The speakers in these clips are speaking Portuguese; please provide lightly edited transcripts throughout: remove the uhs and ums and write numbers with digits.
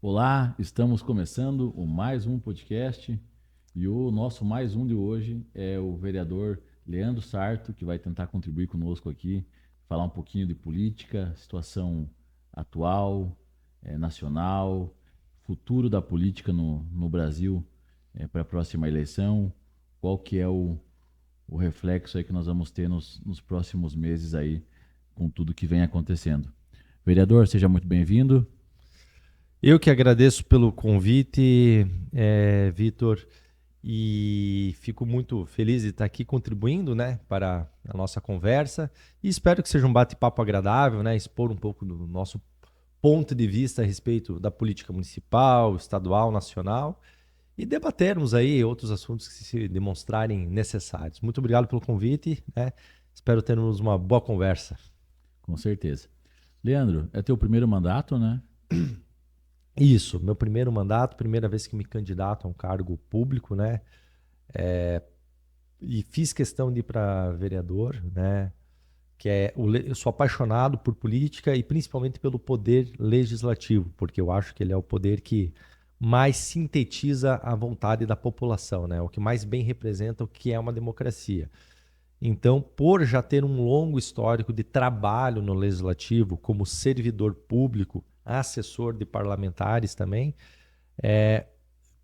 Olá, estamos começando o mais um podcast e o nosso mais um de hoje é o vereador Leandro Sarto, que vai tentar contribuir conosco aqui, falar um pouquinho de política, situação atual, nacional, futuro da política no Brasil para a próxima eleição, qual que é o reflexo aí que nós vamos ter nos próximos meses aí com tudo que vem acontecendo. Vereador, seja muito bem-vindo. Eu que agradeço pelo convite, Vitor, e fico muito feliz de estar aqui contribuindo, né, para a nossa conversa e espero que seja um bate-papo agradável, né, expor um pouco do nosso ponto de vista a respeito da política municipal, estadual, nacional e debatermos aí outros assuntos que se demonstrarem necessários. Muito obrigado pelo convite, né, espero termos uma boa conversa. Com certeza. Leandro, é teu primeiro mandato, né? Isso, meu primeiro mandato, primeira vez que me candidato a um cargo público, né? E fiz questão de ir para vereador, né? Eu sou apaixonado por política e principalmente pelo poder legislativo, porque eu acho que ele é o poder que mais sintetiza a vontade da população, né? O que mais bem representa o que é uma democracia. Então, por já ter um longo histórico de trabalho no legislativo como servidor público, assessor de parlamentares também,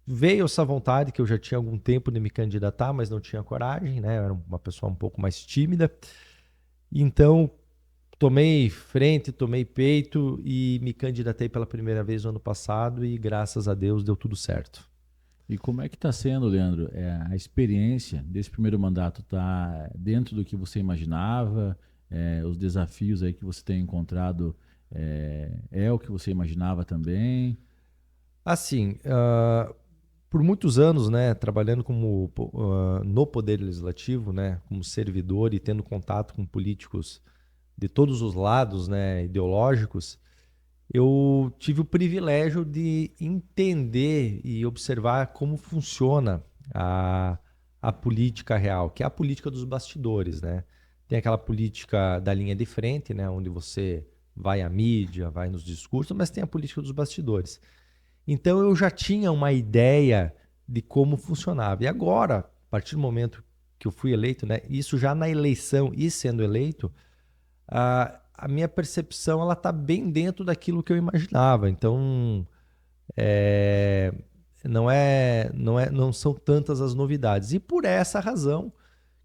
veio essa vontade que eu já tinha algum tempo de me candidatar, mas não tinha coragem, né? Eu era uma pessoa um pouco mais tímida. Então, tomei frente, tomei peito e me candidatei pela primeira vez no ano passado e graças a Deus deu tudo certo. E como é que está sendo, Leandro, a experiência desse primeiro mandato? Está dentro do que você imaginava? Os desafios aí que você tem encontrado é o que você imaginava também? Assim, por muitos anos, né, trabalhando no Poder Legislativo, né, como servidor e tendo contato com políticos de todos os lados, né, ideológicos, eu tive o privilégio de entender e observar como funciona a política real, que é a política dos bastidores, né? Tem aquela política da linha de frente, né, onde você vai à mídia, vai nos discursos, mas tem a política dos bastidores. Então eu já tinha uma ideia de como funcionava. E agora, a partir do momento que eu fui eleito, né, isso já na eleição e sendo eleito, a minha percepção ela está bem dentro daquilo que eu imaginava. Então, é, não são tantas as novidades. E por essa razão,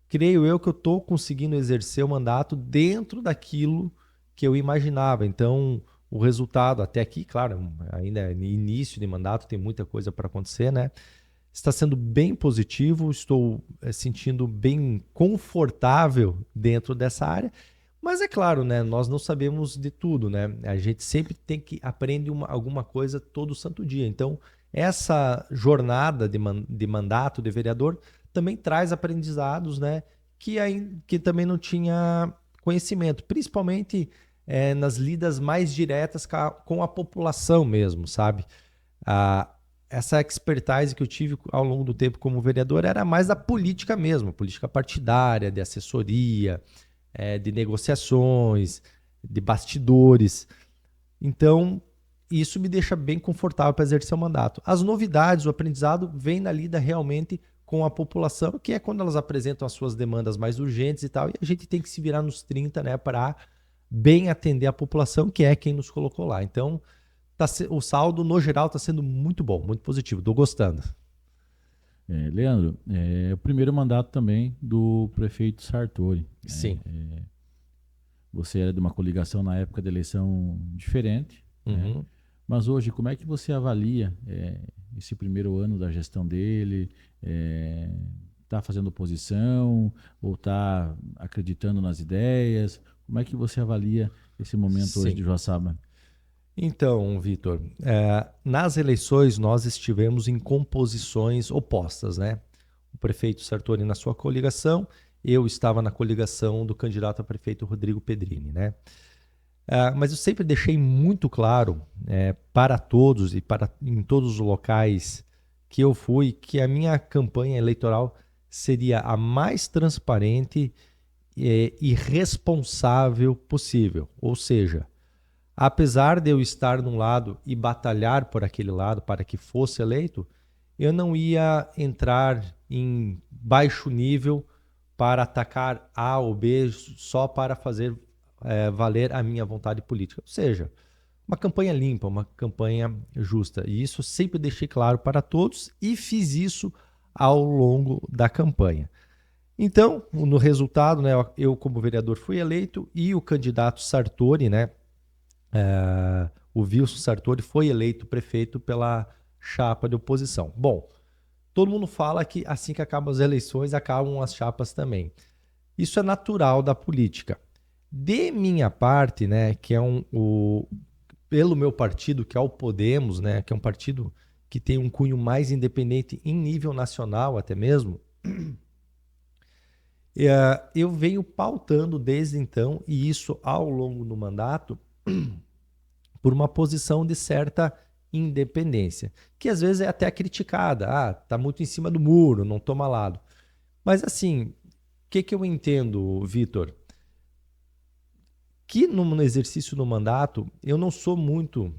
creio eu que eu estou conseguindo exercer o mandato dentro daquilo que eu imaginava. Então, o resultado até aqui, claro, ainda é início de mandato, tem muita coisa para acontecer, né? Está sendo bem positivo, estou sentindo bem confortável dentro dessa área. Mas é claro, né? Nós não sabemos de tudo, né? A gente sempre tem que aprender alguma coisa todo santo dia. Então, essa jornada de mandato de vereador também traz aprendizados, né? Que também não tinha conhecimento, principalmente nas lidas mais diretas com a população mesmo, sabe? Ah, essa expertise que eu tive ao longo do tempo como vereador era mais da política mesmo, política partidária, de assessoria, de negociações, de bastidores. Então, isso me deixa bem confortável para exercer o mandato. As novidades, o aprendizado vem na lida realmente com a população, que é quando elas apresentam as suas demandas mais urgentes e tal, e a gente tem que se virar nos 30, né, para bem atender a população, que é quem nos colocou lá. Então, o saldo, no geral, está sendo muito bom, muito positivo. Estou gostando. Leandro, é o primeiro mandato também do prefeito Sartori. Sim. Você era de uma coligação na época da eleição diferente, né? Uhum. Mas hoje, como é que você avalia esse primeiro ano da gestão dele? Está fazendo oposição ou está acreditando nas ideias? Como é que você avalia esse momento hoje Sim. de Joaçaba? Então, Vitor, nas eleições nós estivemos em composições opostas, né? O prefeito Sartori na sua coligação, eu estava na coligação do candidato a prefeito Rodrigo Pedrini, né? Mas eu sempre deixei muito claro para todos e em todos os locais que eu fui que a minha campanha eleitoral seria a mais transparente e responsável possível. Ou seja, apesar de eu estar num lado e batalhar por aquele lado para que fosse eleito, eu não ia entrar em baixo nível para atacar A ou B só para fazer valer a minha vontade política. Ou seja, uma campanha limpa, uma campanha justa. E isso eu sempre deixei claro para todos e fiz isso ao longo da campanha. Então, no resultado, né, eu como vereador fui eleito e o candidato Sartori, né, o Wilson Sartori, foi eleito prefeito pela chapa de oposição. Bom, todo mundo fala que assim que acabam as eleições, acabam as chapas também. Isso é natural da política. De minha parte, né, que é pelo meu partido, que é o Podemos, né, que é um partido que tem um cunho mais independente em nível nacional até mesmo, eu venho pautando desde então, e isso ao longo do mandato, por uma posição de certa independência, que às vezes é até criticada. Tá muito em cima do muro, não toma lado. Mas assim, o que eu entendo, Vitor? Que no exercício do mandato, eu não sou muito,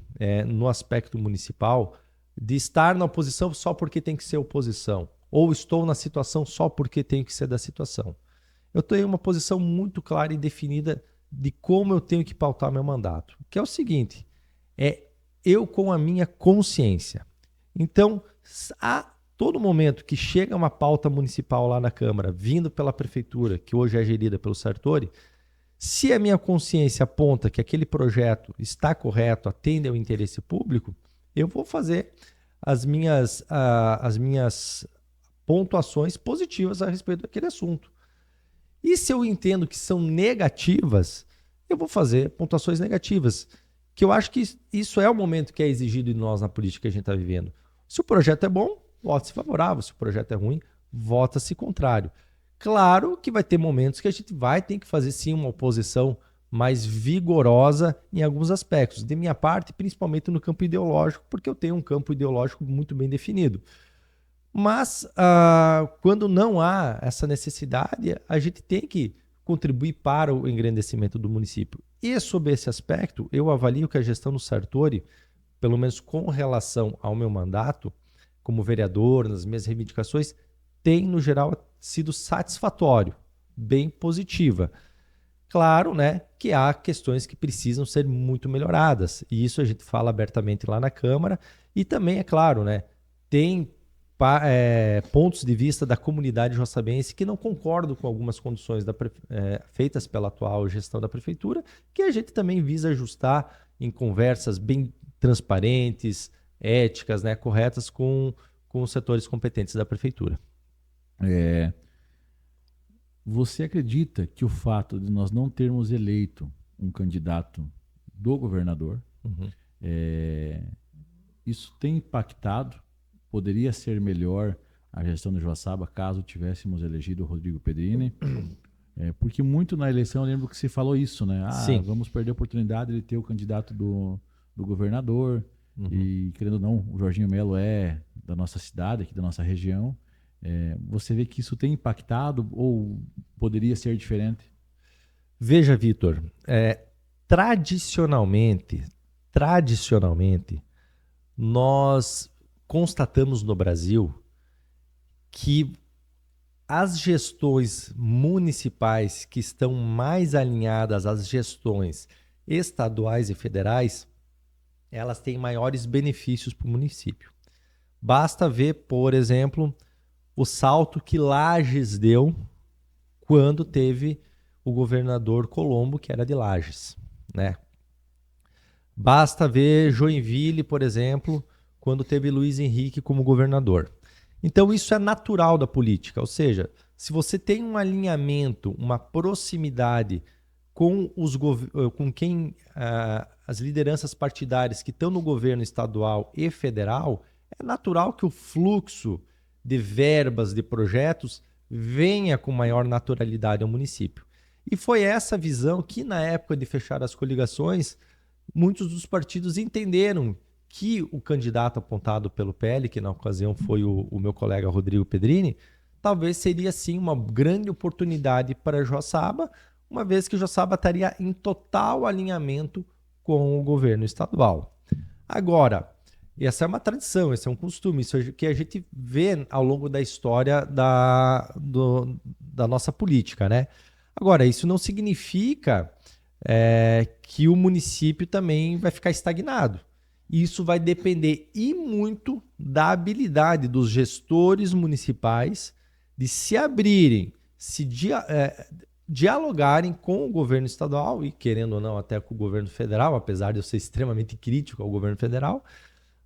no aspecto municipal, de estar na oposição só porque tem que ser oposição, ou estou na situação só porque tem que ser da situação. Eu tenho uma posição muito clara e definida de como eu tenho que pautar meu mandato, que é o seguinte, eu com a minha consciência. Então, a todo momento que chega uma pauta municipal lá na Câmara, vindo pela Prefeitura, que hoje é gerida pelo Sartori, se a minha consciência aponta que aquele projeto está correto, atende ao interesse público, eu vou fazer as minhas pontuações positivas a respeito daquele assunto. E se eu entendo que são negativas, eu vou fazer pontuações negativas. Que eu acho que isso é o momento que é exigido de nós na política que a gente está vivendo. Se o projeto é bom, vota-se favorável. Se o projeto é ruim, vota-se contrário. Claro que vai ter momentos que a gente vai ter que fazer sim uma oposição mais vigorosa em alguns aspectos. De minha parte, principalmente no campo ideológico, porque eu tenho um campo ideológico muito bem definido. Mas quando não há essa necessidade, a gente tem que contribuir para o engrandecimento do município. E sob esse aspecto, eu avalio que a gestão do Sartori, pelo menos com relação ao meu mandato como vereador, nas minhas reivindicações, tem, no geral, sido satisfatório, bem positiva. Claro, né, que há questões que precisam ser muito melhoradas, e isso a gente fala abertamente lá na Câmara, e também, é claro, né, tem pontos de vista da comunidade joaçabense que não concordam com algumas condições feitas pela atual gestão da Prefeitura, que a gente também visa ajustar em conversas bem transparentes, éticas, né, corretas com os setores competentes da Prefeitura. Você acredita que o fato de nós não termos eleito um candidato do governador, isso tem impactado? Poderia ser melhor a gestão de Joaçaba caso tivéssemos elegido o Rodrigo Pedrini? Porque muito na eleição eu lembro que se falou isso, né? Sim. Vamos perder a oportunidade de ter o candidato do governador. E, querendo ou não, o Jorginho Melo é da nossa cidade, aqui da nossa região. Você vê que isso tem impactado ou poderia ser diferente? Veja, Vitor, tradicionalmente, nós constatamos no Brasil que as gestões municipais que estão mais alinhadas às gestões estaduais e federais, elas têm maiores benefícios para o município. Basta ver, por exemplo, o salto que Lages deu quando teve o governador Colombo, que era de Lages, né? Basta ver Joinville, por exemplo, quando teve Luiz Henrique como governador. Então isso é natural da política, ou seja, se você tem um alinhamento, uma proximidade com as lideranças partidárias que estão no governo estadual e federal, é natural que o fluxo de verbas, de projetos, venha com maior naturalidade ao município. E foi essa visão que, na época de fechar as coligações, muitos dos partidos entenderam que o candidato apontado pelo PL, que na ocasião foi o meu colega Rodrigo Pedrini, talvez seria sim uma grande oportunidade para Joaçaba, uma vez que Joaçaba estaria em total alinhamento com o governo estadual. Agora, essa é uma tradição, esse é um costume, isso é que a gente vê ao longo da história da nossa política, né? Agora, isso não significa que o município também vai ficar estagnado. Isso vai depender e muito da habilidade dos gestores municipais de se abrirem, dialogarem com o governo estadual e, querendo ou não, até com o governo federal, apesar de eu ser extremamente crítico ao governo federal,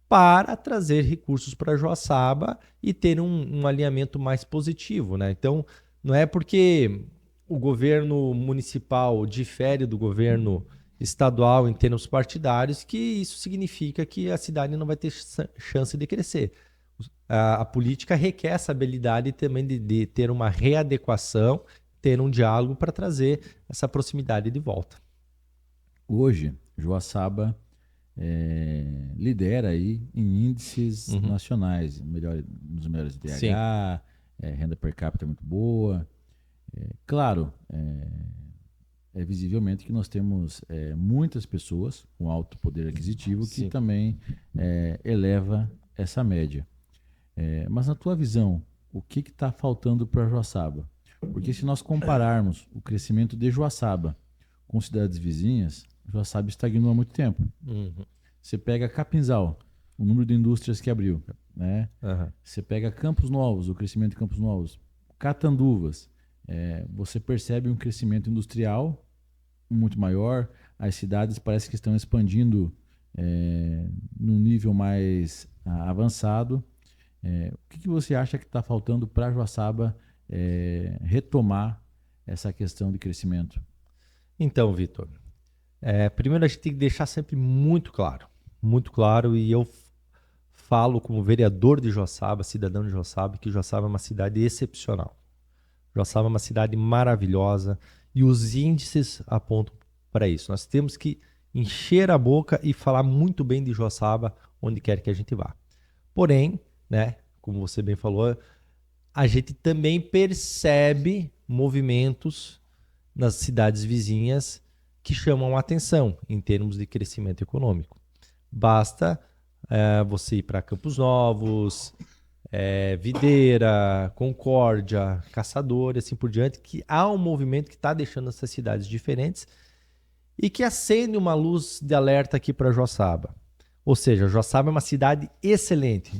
para trazer recursos para Joaçaba e ter um alinhamento mais positivo, né? Então, não é porque o governo municipal difere do governo estadual em termos partidários que isso significa que a cidade não vai ter chance de crescer. A política requer essa habilidade também de ter uma readequação, ter um diálogo para trazer essa proximidade de volta. Hoje, Joaçaba lidera aí em índices nacionais, nos melhores IDH, renda per capita muito boa. Claro, visivelmente que nós temos muitas pessoas com alto poder aquisitivo que também eleva essa média. Mas na tua visão, o que está faltando para Joaçaba? Porque se nós compararmos o crescimento de Joaçaba com cidades vizinhas, Joaçaba estagnou há muito tempo. Você pega Capinzal, o número de indústrias que abriu, né? Você pega Campos Novos, o crescimento de Campos Novos, Catanduvas, você percebe um crescimento industrial muito maior, as cidades parece que estão expandindo num nível mais avançado. O que você acha que está faltando para Joaçaba retomar essa questão de crescimento? Então, Vitor, primeiro a gente tem que deixar sempre muito claro, e eu falo como vereador de Joaçaba, cidadão de Joaçaba, que Joaçaba é uma cidade excepcional. Joaçaba é uma cidade maravilhosa e os índices apontam para isso. Nós temos que encher a boca e falar muito bem de Joaçaba onde quer que a gente vá. Porém, né, como você bem falou, a gente também percebe movimentos nas cidades vizinhas que chamam a atenção em termos de crescimento econômico. Basta você ir para Campos Novos, Videira, Concórdia, Caçador e assim por diante, que há um movimento que está deixando essas cidades diferentes e que acende uma luz de alerta aqui para Joaçaba. Ou seja, Joaçaba é uma cidade excelente,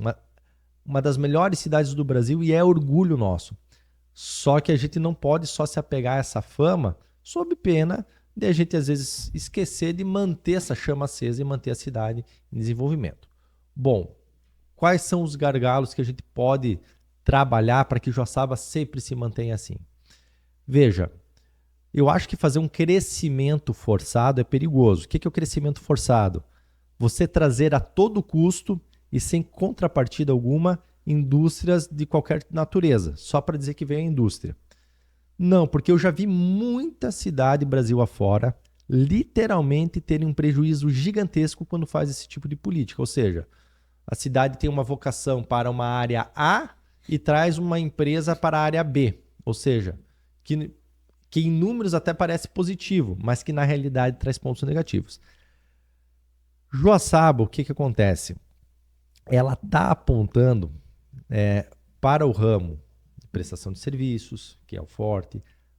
uma das melhores cidades do Brasil e é orgulho nosso. Só que a gente não pode só se apegar a essa fama sob pena de a gente às vezes esquecer de manter essa chama acesa e manter a cidade em desenvolvimento. Bom, quais são os gargalos que a gente pode trabalhar para que Joaçaba sempre se mantenha assim? Veja, eu acho que fazer um crescimento forçado é perigoso. O que é o crescimento forçado? Você trazer a todo custo e sem contrapartida alguma indústrias de qualquer natureza, só para dizer que vem a indústria. Não, porque eu já vi muita cidade Brasil afora literalmente terem um prejuízo gigantesco quando faz esse tipo de política. Ou seja, a cidade tem uma vocação para uma área A e traz uma empresa para a área B. Ou seja, que em números até parece positivo, mas que na realidade traz pontos negativos. Joaçaba, o que acontece? Ela está apontando para o ramo de prestação de serviços, que é o forte.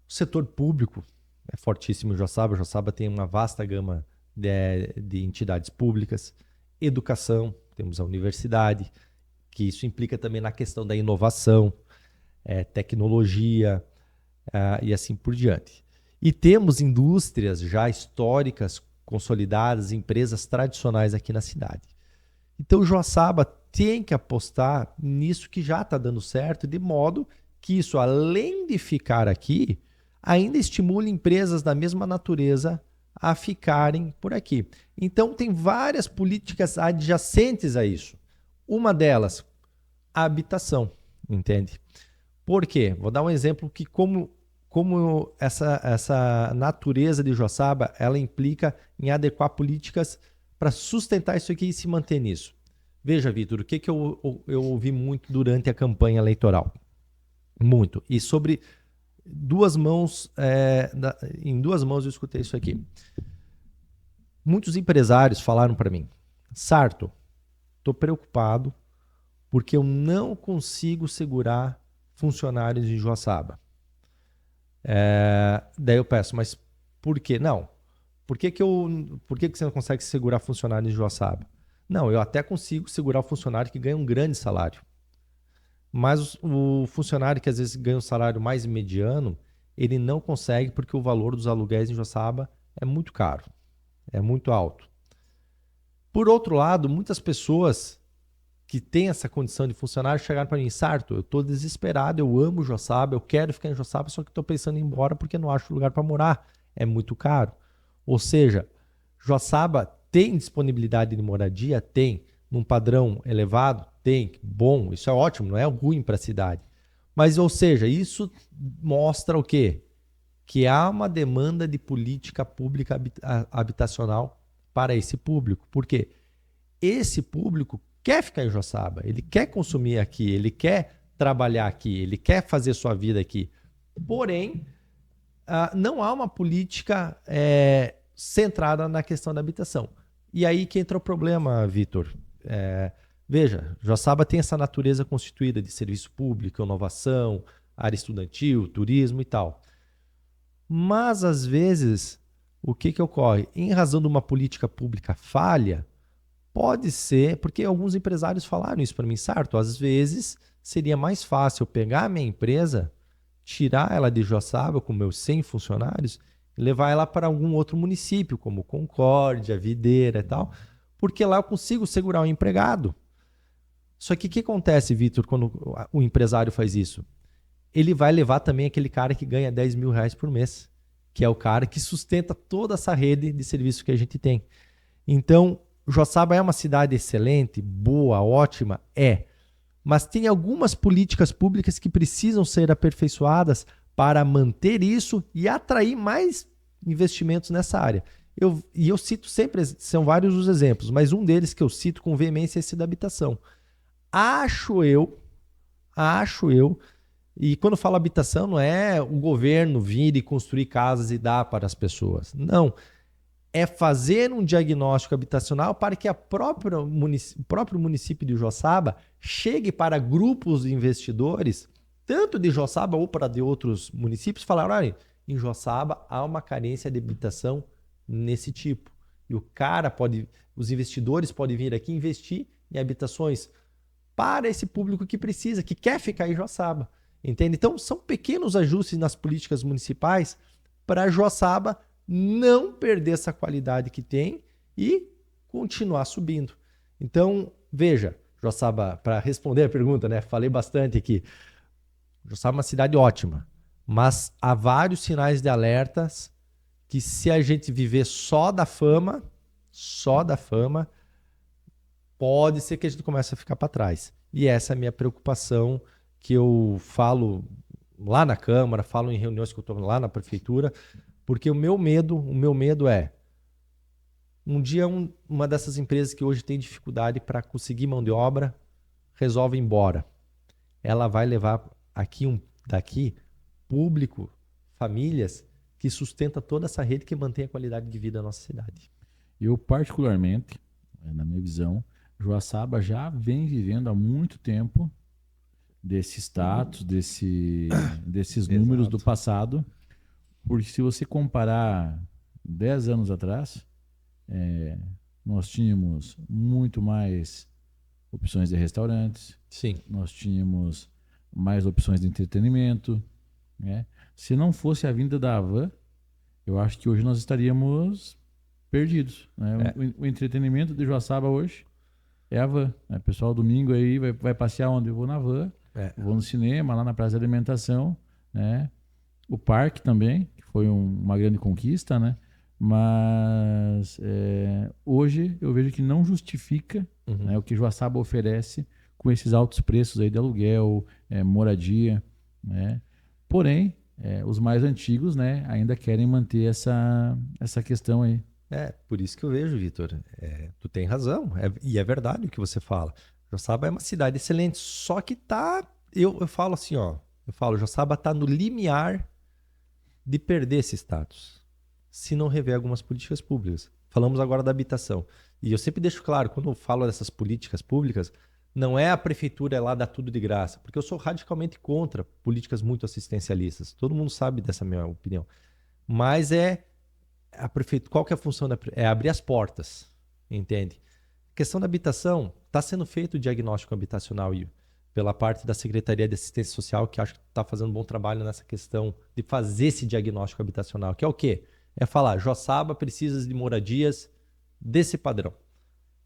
O setor público é fortíssimo em Joaçaba. Joaçaba tem uma vasta gama de entidades públicas. Educação, temos a universidade, que isso implica também na questão da inovação, tecnologia e assim por diante. E temos indústrias já históricas, consolidadas, empresas tradicionais aqui na cidade. Então, Joaçaba tem que apostar nisso que já está dando certo, de modo que isso, além de ficar aqui, ainda estimule empresas da mesma natureza a ficarem por aqui. Então, tem várias políticas adjacentes a isso. Uma delas, a habitação, entende? Por quê? Vou dar um exemplo que como essa natureza de Joaçaba, ela implica em adequar políticas para sustentar isso aqui e se manter nisso. Veja, Vitor, o que eu ouvi muito durante a campanha eleitoral? Muito. E sobre duas mãos, em duas mãos eu escutei isso aqui. Muitos empresários falaram para mim, Sarto, estou preocupado porque eu não consigo segurar funcionários em Joaçaba. Daí eu peço, mas por quê? Não. Por que você não consegue segurar funcionários em Joaçaba? Não, eu até consigo segurar o funcionário que ganha um grande salário. Mas o funcionário que às vezes ganha um salário mais mediano, ele não consegue porque o valor dos aluguéis em Joaçaba é muito caro, é muito alto. Por outro lado, muitas pessoas que têm essa condição de funcionário chegaram para mim, Sarto, eu estou desesperado, eu amo Joaçaba, eu quero ficar em Joaçaba, só que estou pensando em ir embora porque não acho lugar para morar, é muito caro. Ou seja, Joaçaba tem disponibilidade de moradia? Tem. Num padrão elevado? Tem. Bom, isso é ótimo, não é ruim para a cidade. Mas, ou seja, isso mostra o quê? Que há uma demanda de política pública habitacional para esse público. Por quê? Esse público quer ficar em Joaçaba, ele quer consumir aqui, ele quer trabalhar aqui, ele quer fazer sua vida aqui. Porém, não há uma política centrada na questão da habitação. E aí que entra o problema, Vitor. Veja, Joaçaba tem essa natureza constituída de serviço público, inovação, área estudantil, turismo e tal. Mas, às vezes, o que ocorre? Em razão de uma política pública falha, pode ser, porque alguns empresários falaram isso para mim, Sarto, às vezes seria mais fácil pegar a minha empresa, tirar ela de Joaçaba com meus 100 funcionários e levar ela para algum outro município, como Concórdia, Videira e tal, porque lá eu consigo segurar o empregado. Só que o que acontece, Vitor, quando o empresário faz isso? Ele vai levar também aquele cara que ganha 10 mil reais por mês, que é o cara que sustenta toda essa rede de serviço que a gente tem. Então, Joaçaba é uma cidade excelente, boa, ótima? É. Mas tem algumas políticas públicas que precisam ser aperfeiçoadas para manter isso e atrair mais investimentos nessa área. Eu cito sempre, são vários os exemplos, mas um deles que eu cito com veemência é esse da habitação. Acho eu, e quando falo habitação não é o governo vir e construir casas e dar para as pessoas. Não. É fazer um diagnóstico habitacional para que o próprio município de Joaçaba chegue para grupos de investidores, tanto de Joaçaba ou para de outros municípios, falar, olha, em Joaçaba há uma carência de habitação nesse tipo. E os investidores podem vir aqui investir em habitações para esse público que precisa, que quer ficar em Joaçaba. Entende? Então, são pequenos ajustes nas políticas municipais para Joaçaba não perder essa qualidade que tem e continuar subindo. Então, veja, Joaçaba, para responder a pergunta, né? Falei bastante aqui. Joaçaba é uma cidade ótima, mas há vários sinais de alertas que se a gente viver só da fama, pode ser que a gente comece a ficar para trás. E essa é a minha preocupação, que eu falo lá na Câmara, falo em reuniões que eu estou lá na Prefeitura, porque o meu medo é, um dia uma dessas empresas que hoje tem dificuldade para conseguir mão de obra, resolve ir embora. Ela vai levar daqui público, famílias, que sustenta toda essa rede que mantém a qualidade de vida da nossa cidade. Eu, particularmente, na minha visão, Joaçaba já vem vivendo há muito tempo desse status, desses números do passado, porque se você comparar 10 anos atrás, nós tínhamos muito mais opções de restaurantes, sim, nós tínhamos mais opções de entretenimento, né? Se não fosse a vinda da Havan, eu acho que hoje nós estaríamos perdidos, né? O entretenimento de Joaçaba hoje é a Havan, né? O pessoal domingo aí vai passear onde? Eu vou na Havan, vou no cinema, lá na praça de alimentação, né? O parque também, que foi uma grande conquista, né? Mas hoje eu vejo que não justifica, né, o que Joaçaba oferece com esses altos preços aí de aluguel, moradia, né? Porém, os mais antigos, né, ainda querem manter essa questão aí. Por isso que eu vejo, Vitor. Tu tem razão, e é verdade o que você fala. Joaçaba é uma cidade excelente, só que eu falo assim, Joaçaba está no limiar de perder esse status, se não rever algumas políticas públicas. Falamos agora da habitação. E eu sempre deixo claro, quando eu falo dessas políticas públicas, não é a prefeitura ir lá dar tudo de graça, porque eu sou radicalmente contra políticas muito assistencialistas. Todo mundo sabe dessa minha opinião. Mas a prefeitura, qual que é a função é abrir as portas, entende? A questão da habitação, está sendo feito o diagnóstico habitacional pela parte da Secretaria de Assistência Social, que acho que está fazendo um bom trabalho nessa questão de fazer esse diagnóstico habitacional, que é o quê? É falar, Joaçaba precisa de moradias desse padrão,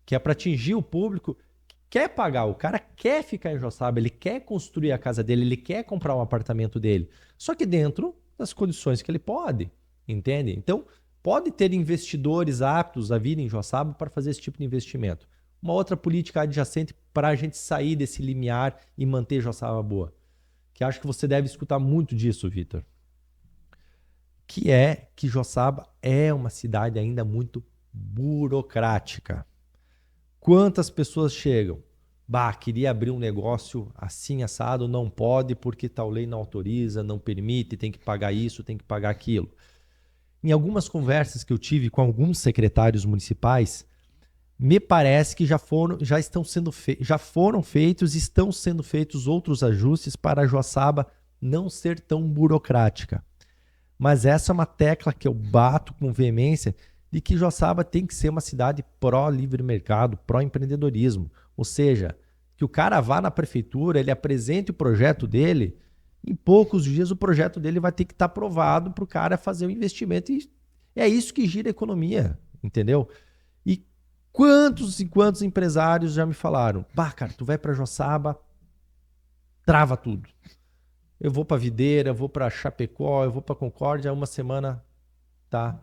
que é para atingir o público que quer pagar, o cara quer ficar em Joaçaba, ele quer construir a casa dele, ele quer comprar um apartamento dele, só que dentro das condições que ele pode, entende? Então, pode ter investidores aptos a vir em Joaçaba para fazer esse tipo de investimento. Uma outra política adjacente para a gente sair desse limiar e manter Joaçaba boa, que acho que você deve escutar muito disso, Vitor, que é que Joaçaba é uma cidade ainda muito burocrática. Quantas pessoas chegam? Bah, queria abrir um negócio assim assado, não pode porque tal lei não autoriza, não permite, tem que pagar isso, tem que pagar aquilo. Em algumas conversas que eu tive com alguns secretários municipais, me parece que já foram feitos, estão sendo feitos outros ajustes para a Joaçaba não ser tão burocrática. Mas essa é uma tecla que eu bato com veemência de que Joaçaba tem que ser uma cidade pró-livre mercado, pró-empreendedorismo. Ou seja, que o cara vá na prefeitura, ele apresente o projeto dele, em poucos dias o projeto dele vai ter que estar aprovado para o cara fazer o investimento. E é isso que gira a economia, entendeu? E quantos e quantos empresários já me falaram, bah, cara, tu vai para Joaçaba, trava tudo. Eu vou para Videira, eu vou para Chapecó, eu vou para Concórdia, uma semana tá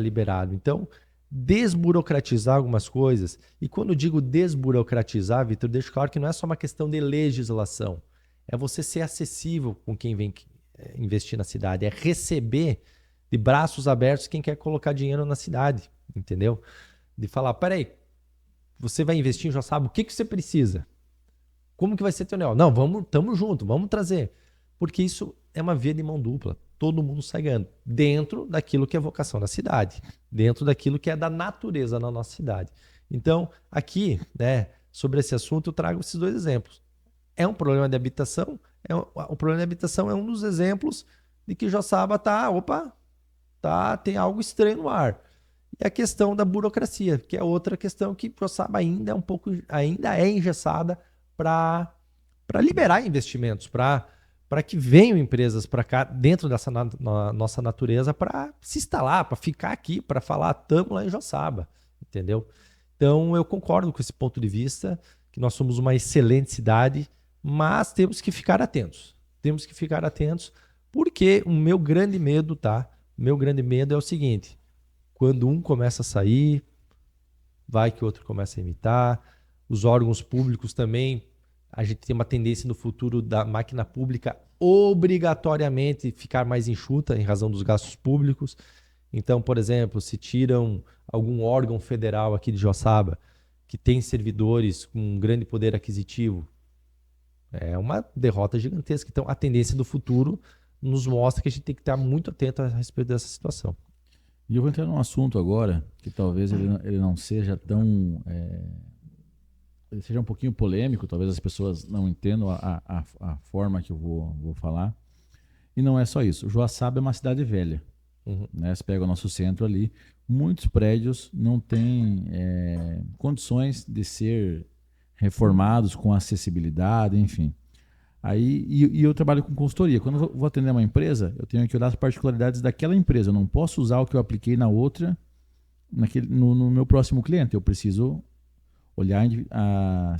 liberado. Então, desburocratizar algumas coisas. E quando eu digo desburocratizar, Vitor, deixo claro que não é só uma questão de legislação. É você ser acessível com quem vem investir na cidade. É receber de braços abertos quem quer colocar dinheiro na cidade. Entendeu? De falar, peraí, você vai investir em Joaçaba, o que você precisa? Como que vai ser teu negócio? Não, tamo junto, vamos trazer. Porque isso é uma via de mão dupla. Todo mundo sai ganhando. Dentro daquilo que é vocação da cidade. Dentro daquilo que é da natureza na nossa cidade. Então, aqui, né, sobre esse assunto, eu trago esses dois exemplos. É um problema de habitação. O problema de habitação é um dos exemplos de que Joaçaba tem algo estranho no ar. E a questão da burocracia, que é outra questão que Joaçaba ainda é engessada para liberar investimentos, para que venham empresas para cá, dentro dessa nossa natureza, para se instalar, para ficar aqui, para falar, estamos lá em Joaçaba, entendeu? Então, eu concordo com esse ponto de vista, que nós somos uma excelente cidade, mas temos que ficar atentos. Temos que ficar atentos, porque o meu grande medo, O meu grande medo é o seguinte, quando um começa a sair, vai que o outro começa a imitar, os órgãos públicos também. A gente tem uma tendência no futuro da máquina pública obrigatoriamente ficar mais enxuta em razão dos gastos públicos. Então, por exemplo, se tiram algum órgão federal aqui de Joaçaba que tem servidores com um grande poder aquisitivo, é uma derrota gigantesca. Então, a tendência do futuro nos mostra que a gente tem que estar muito atento a respeito dessa situação. E eu vou entrar num assunto agora que talvez ele não seja tão... ele seja um pouquinho polêmico, talvez as pessoas não entendam a forma que eu vou falar. E não é só isso. Joaçaba é uma cidade velha. Né? Você pega o nosso centro ali, muitos prédios não têm condições de ser reformados com acessibilidade, enfim. Aí, e eu trabalho com consultoria. Quando eu vou atender uma empresa, eu tenho que olhar as particularidades daquela empresa. Eu não posso usar o que eu apliquei na outra no meu próximo cliente. Eu preciso olhar a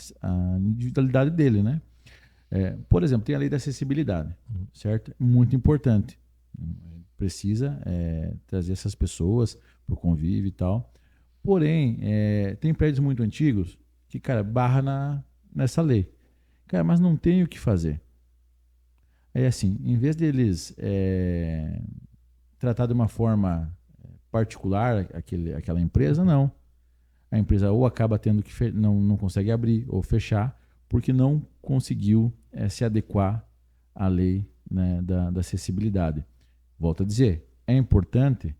individualidade dele, né? Por exemplo, tem a lei da acessibilidade, certo? Muito importante. Precisa trazer essas pessoas para o convívio e tal. Porém, tem prédios muito antigos que, cara, barra nessa lei. Cara, mas não tem o que fazer. É assim, em vez deles tratar de uma forma particular aquela empresa, não. A empresa ou acaba tendo que não consegue abrir ou fechar porque não conseguiu se adequar à lei, né, da acessibilidade. Volto a dizer, é importante,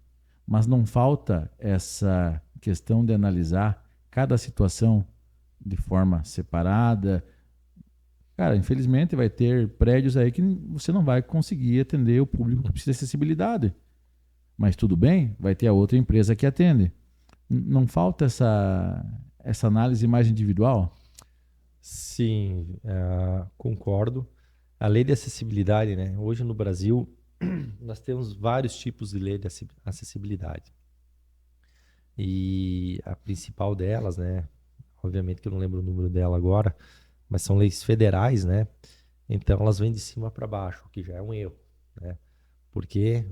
mas não falta essa questão de analisar cada situação de forma separada. Cara, infelizmente vai ter prédios aí que você não vai conseguir atender o público que precisa de acessibilidade. Mas tudo bem, vai ter a outra empresa que atende. Não falta essa análise mais individual? Sim, concordo. A lei de acessibilidade, né? Hoje no Brasil, nós temos vários tipos de lei de acessibilidade. E a principal delas, né? Obviamente que eu não lembro o número dela agora, mas são leis federais, né? Então elas vêm de cima para baixo, o que já é um erro, né? Porque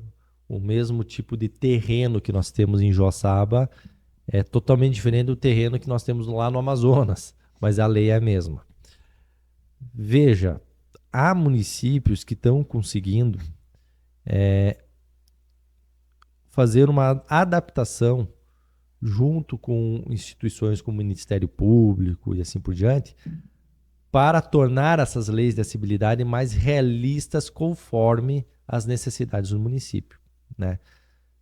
o mesmo tipo de terreno que nós temos em Joaçaba é totalmente diferente do terreno que nós temos lá no Amazonas, mas a lei é a mesma. Veja, há municípios que estão conseguindo fazer uma adaptação junto com instituições como o Ministério Público e assim por diante, para tornar essas leis de acessibilidade mais realistas conforme as necessidades do município, né?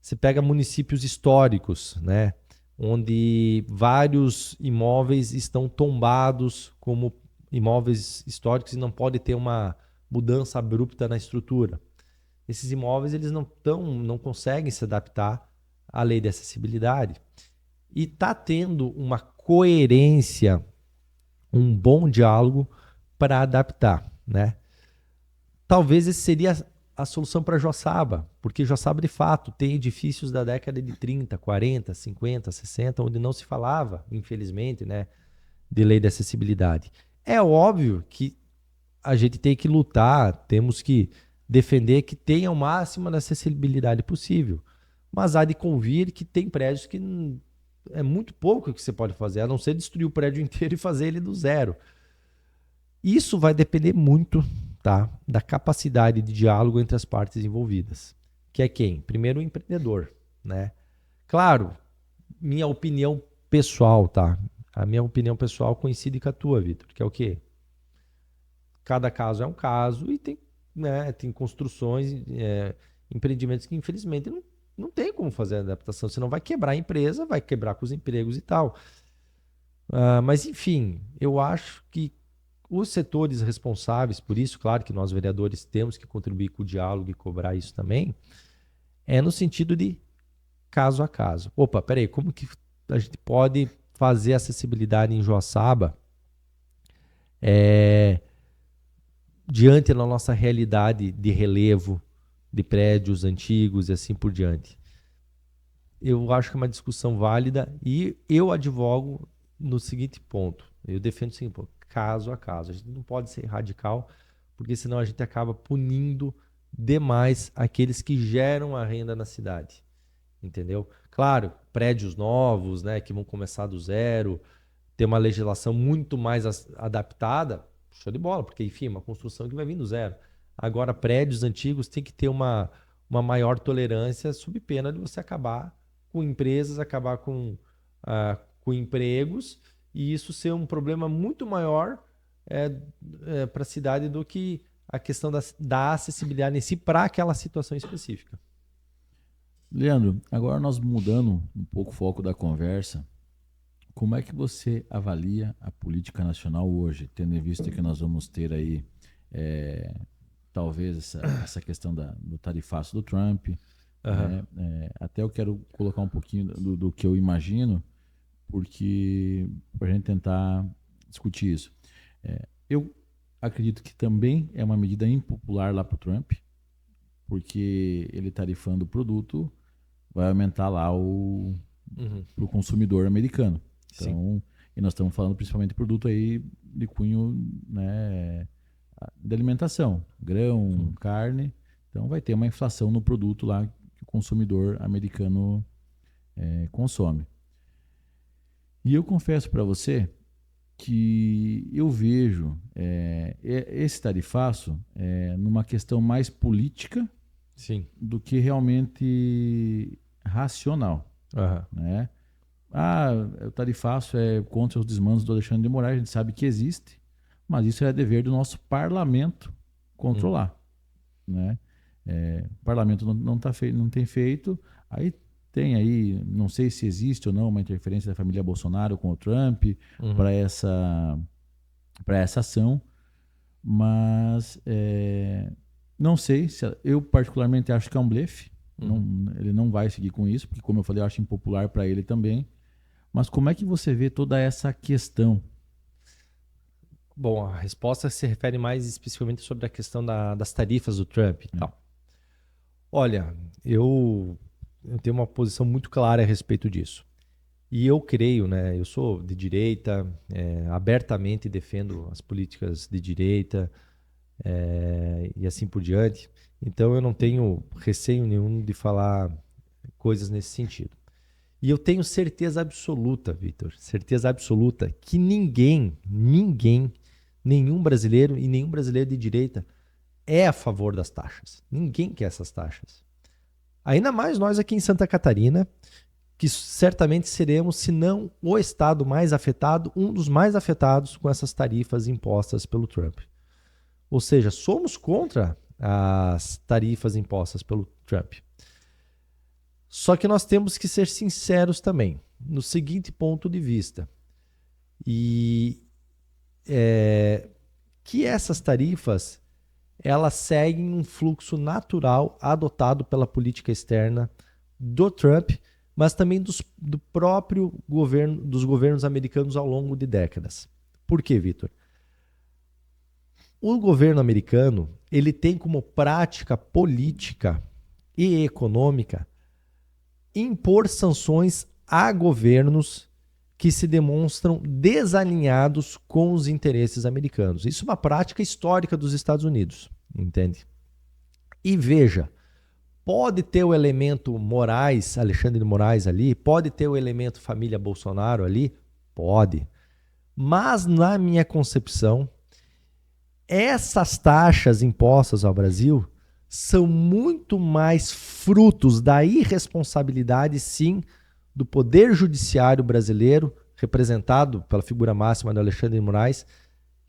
Você pega municípios históricos, né, onde vários imóveis estão tombados como imóveis históricos e não pode ter uma mudança abrupta na estrutura. Esses imóveis eles não conseguem se adaptar à lei de acessibilidade. E está tendo uma coerência, um bom diálogo para adaptar, né? Talvez esse seria a solução para Joaçaba, porque Joaçaba, de fato, tem edifícios da década de 30, 40, 50, 60, onde não se falava, infelizmente, né, de lei de acessibilidade. É óbvio que a gente tem que lutar, temos que defender que tenha o máximo de acessibilidade possível, mas há de convir que tem prédios que é muito pouco que você pode fazer, a não ser destruir o prédio inteiro e fazer ele do zero. Isso vai depender muito, tá, da capacidade de diálogo entre as partes envolvidas. Que é quem? Primeiro o empreendedor, né? Claro, minha opinião pessoal, tá? A minha opinião pessoal coincide com a tua, Vitor, que é o quê? Cada caso é um caso e tem, né, tem construções, empreendimentos que infelizmente não tem como fazer a adaptação. Você não vai quebrar a empresa, vai quebrar com os empregos e tal. Mas enfim, eu acho que os setores responsáveis por isso, claro que nós vereadores temos que contribuir com o diálogo e cobrar isso também, é no sentido de caso a caso. Opa, peraí, como que a gente pode fazer acessibilidade em Joaçaba diante da nossa realidade de relevo, de prédios antigos e assim por diante? Eu acho que é uma discussão válida e eu advogo no seguinte ponto. Eu defendo o seguinte ponto, caso a caso. A gente não pode ser radical, porque senão a gente acaba punindo demais aqueles que geram a renda na cidade. Entendeu? Claro, prédios novos, né, que vão começar do zero, ter uma legislação muito mais adaptada, show de bola, porque, enfim, uma construção que vai vir do zero. Agora, prédios antigos tem que ter uma maior tolerância sob pena de você acabar com empresas, acabar com empregos, e isso ser um problema muito maior para a cidade do que a questão da acessibilidade em si para aquela situação específica. Leandro, agora nós mudando um pouco o foco da conversa, como é que você avalia a política nacional hoje, tendo em vista que nós vamos ter aí talvez essa questão do tarifaço do Trump, né? Até eu quero colocar um pouquinho do que eu imagino, porque para a gente tentar discutir isso. Eu acredito que também é uma medida impopular lá para o Trump, porque ele tarifando o produto vai aumentar lá para o consumidor americano. Então, e nós estamos falando principalmente de produto aí de cunho, né, de alimentação, grão, carne. Então vai ter uma inflação no produto lá que o consumidor americano consome. E eu confesso para você que eu vejo esse tarifaço numa questão mais política do que realmente racional. Né? O tarifaço é contra os desmandos do Alexandre de Moraes, a gente sabe que existe, mas isso é dever do nosso parlamento controlar. Né? O parlamento não tem feito, aí tem aí, não sei se existe ou não uma interferência da família Bolsonaro com o Trump para essa ação, mas não sei, eu particularmente acho que é um blefe, ele não vai seguir com isso, porque como eu falei, eu acho impopular para ele também, mas como é que você vê toda essa questão? Bom, a resposta se refere mais especificamente sobre a questão das tarifas do Trump e tal. Olha, eu tenho uma posição muito clara a respeito disso. E eu creio, né? Eu sou de direita, abertamente defendo as políticas de direita e assim por diante. Então eu não tenho receio nenhum de falar coisas nesse sentido. E eu tenho certeza absoluta, Vitor, certeza absoluta que nenhum brasileiro e nenhum brasileiro de direita é a favor das taxas. Ninguém quer essas taxas. Ainda mais nós aqui em Santa Catarina, que certamente seremos, se não o estado mais afetado, um dos mais afetados com essas tarifas impostas pelo Trump. Ou seja, somos contra as tarifas impostas pelo Trump. Só que nós temos que ser sinceros também, no seguinte ponto de vista. Que essas tarifas elas seguem um fluxo natural adotado pela política externa do Trump, mas também do próprio governo, dos governos americanos ao longo de décadas. Por quê, Vitor? O governo americano ele tem como prática política e econômica impor sanções a governos que se demonstram desalinhados com os interesses americanos. Isso é uma prática histórica dos Estados Unidos, entende? E veja, pode ter o elemento Moraes, Alexandre de Moraes ali, pode ter o elemento família Bolsonaro ali, pode. Mas na minha concepção, essas taxas impostas ao Brasil são muito mais frutos da irresponsabilidade, sim, do Poder Judiciário brasileiro, representado pela figura máxima de Alexandre de Moraes,